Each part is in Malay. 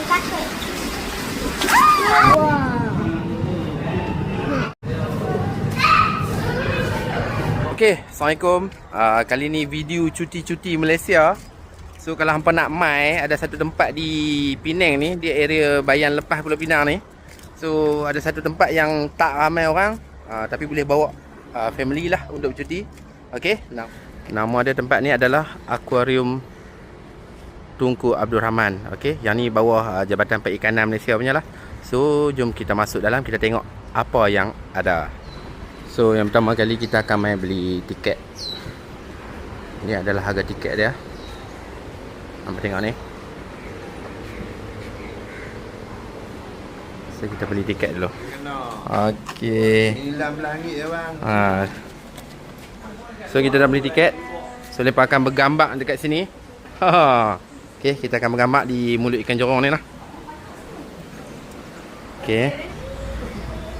Okay, Assalamualaikum. Kali ni video cuti-cuti Malaysia. So kalau hampa nak mai, ada satu tempat di Penang ni, di area Bayan Lepas Pulau Pinang ni. So ada satu tempat yang tak ramai orang, tapi boleh bawa family lah untuk bercuti. Okay, nama dia tempat ni adalah Akuarium Tunku Abdul Rahman. Okay, yang ni bawah Jabatan Perikanan Malaysia punya lah. So jom kita masuk dalam, kita tengok apa yang ada. So yang pertama kali kita akan main beli tiket. Ini adalah harga tiket dia. Nampak tengok ni. So kita beli tiket dulu. Okey. RM9 je bang. So kita dah beli tiket. So lepas akan bergambar dekat sini. Okey, kita akan bergambar di mulut ikan jorong ni lah. Okey.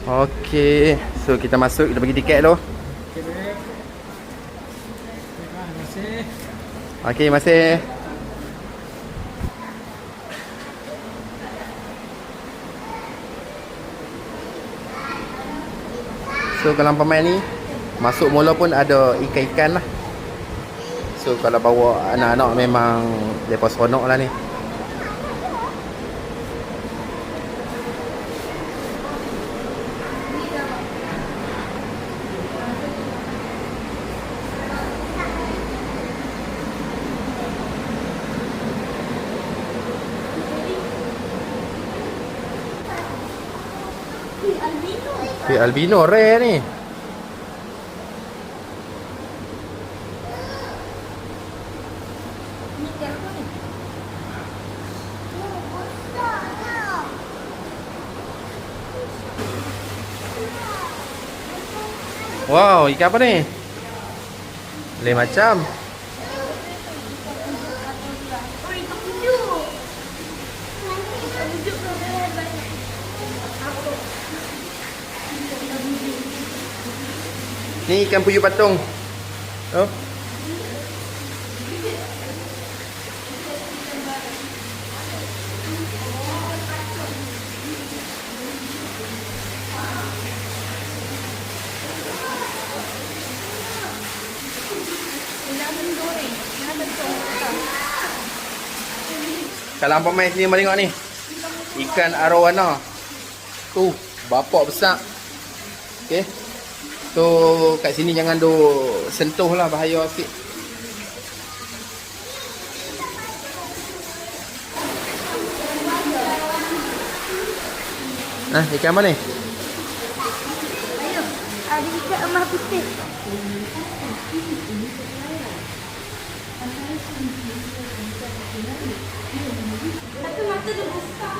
Okey, so kita masuk, kita bagi tiket dulu. Okey, masih. So kalau pemain ni masuk mula pun ada ikan-ikan lah. So kalau bawa anak-anak memang lepas seronok lah ni. Albino rare ni. Wow, ikan apa ni? Lain macam. Ni ikan puyuh patung. Oh. Kalau hampa main sini, hampa tengok ni. Ikan arowana. Tu, bapak besar. Okey. So kat sini jangan duk sentuh lah, bahaya sikit. Ikan apa ni? Ada ikan emas putih. Tapi mata dia besar.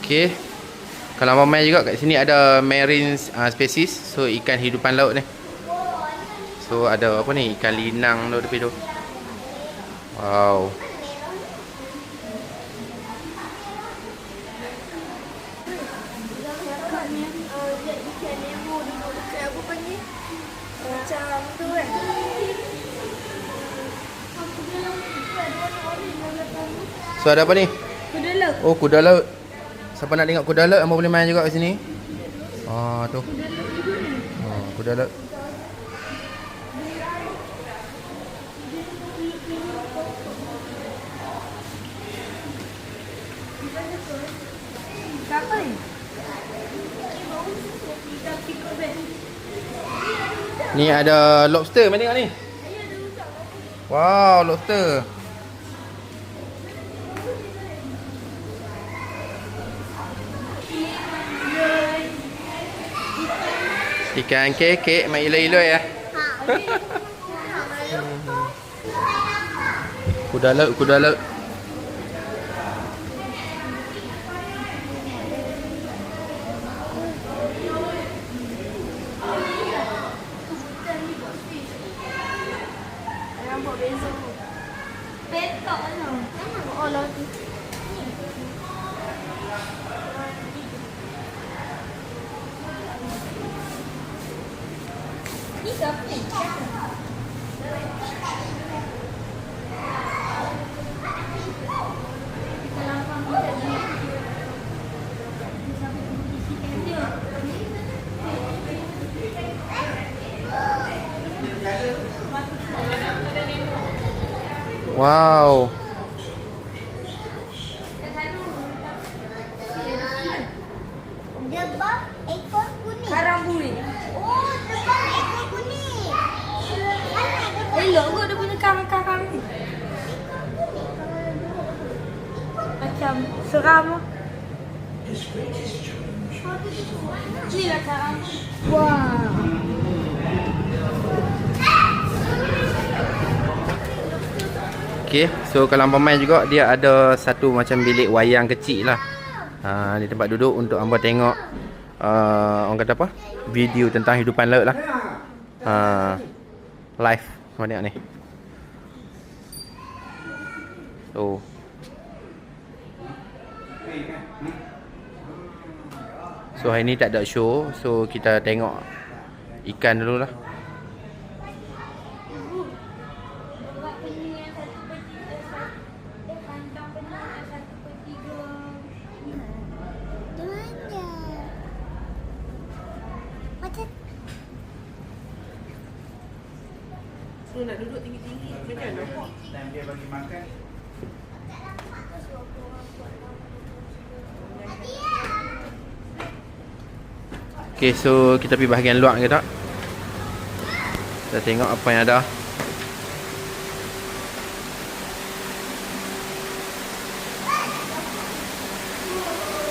Okey. Kalau abang main juga kat sini ada marine species. So ikan hidupan laut ni. So ada apa ni? Ikan linang tu tepi tu. Wow. Macam tu kan. So ada apa ni? Kuda laut. Oh, kuda laut. Siapa nak tengok kuda laut, abang boleh main juga kat sini. Tu. Kuda laut. Siapa ni? Ni ada lobster, main tengok ni. Wow, lobster. Ikan kekek main iloi-iloi ya. Kuda laut, kuda laut. Petok tu. sekolah tu. Ni siapa ni? Wow. Debak ekor kuning. Karambui. Oh, debak ekor kuning. Elok kot dia punya karang-karang ni. Macam seram. Ni lah karang. Wah. Okay, so kalau hangpa main juga, dia ada satu macam bilik wayang kecil lah. Di tempat duduk untuk hangpa tengok orang kata apa? Video tentang hidupan laut lah. Live hangpa tengok ni. So hari ni tak ada show, so kita tengok ikan dulu lah. So nak duduk tinggi-tinggi macam mana? Dan dia bagi makan. Okay, so kita pergi bahagian luar ke tak? Kita tengok apa yang ada.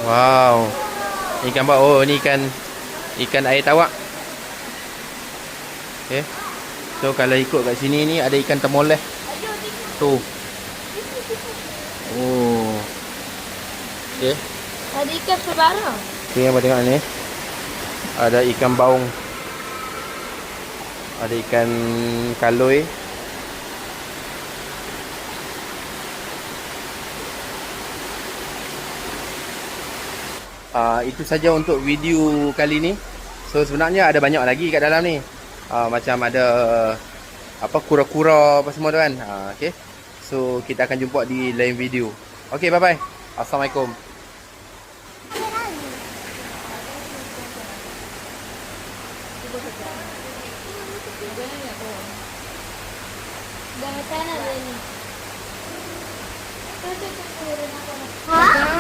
Wow. Ikan apa? Oh, ni ikan air tawak. Okay. So kalau ikut kat sini ni ada ikan temoleh. Tu. Oh. Okay. Ada ikan sebarang. Okay, apa tengok ni? Ada ikan baung. Ada ikan kaloi. Itu saja untuk video kali ni. So sebenarnya ada banyak lagi kat dalam ni. Macam ada apa kura-kura apa semua tu kan. Okay. So kita akan jumpa di lain video. Okay, bye bye. Assalamualaikum. Ha?